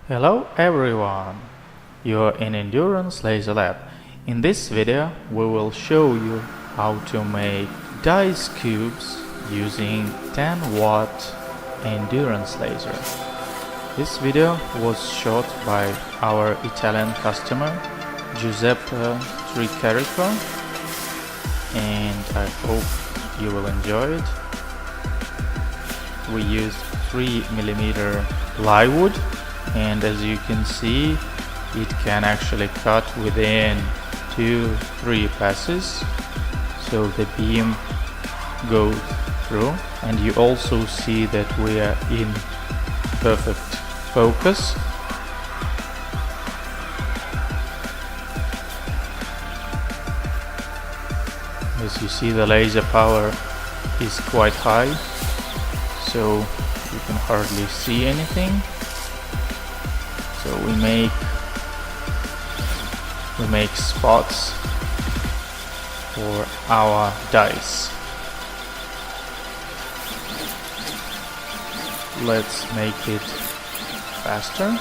Hello everyone! You're in Endurance Laser Lab. In this video we will show you how to make dice cubes using 10-watt endurance laser. This video was shot by our Italian customer Giuseppe Tricarico, and I hope you will enjoy it. We used 3mm plywood, and as you can see, it can actually cut within 2-3 passes, so the beam goes through. And you also see that we are in perfect focus. As you see, the laser power is quite high, so you can hardly see anything. So we make spots for our dice. Let's make it faster.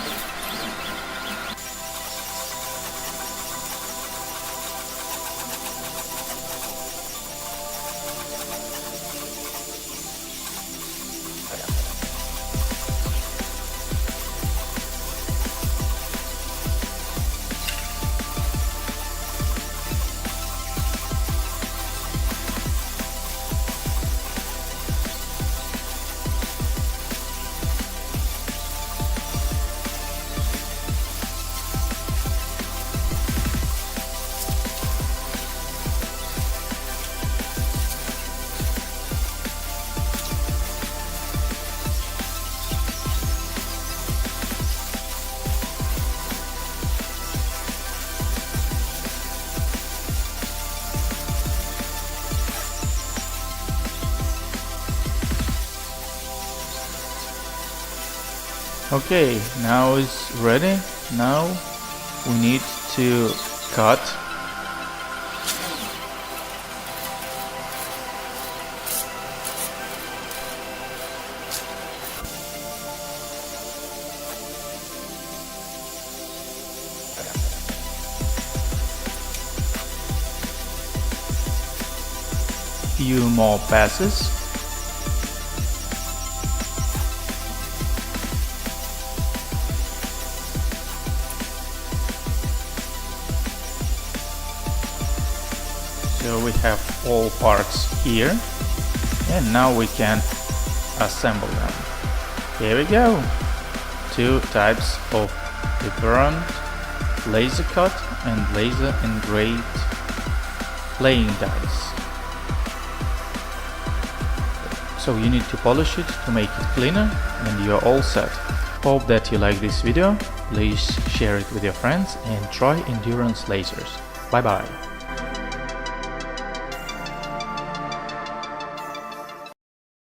Okay, now it's ready. Now we need to cut. Few more passes. So we have all parts here, and now we can assemble them. Here we go. 2 types of different laser cut and laser engraved playing dice. So you need to polish it to make it cleaner, and you're all set. Hope that you like this video. Please share it with your friends and try endurance lasers. Bye bye.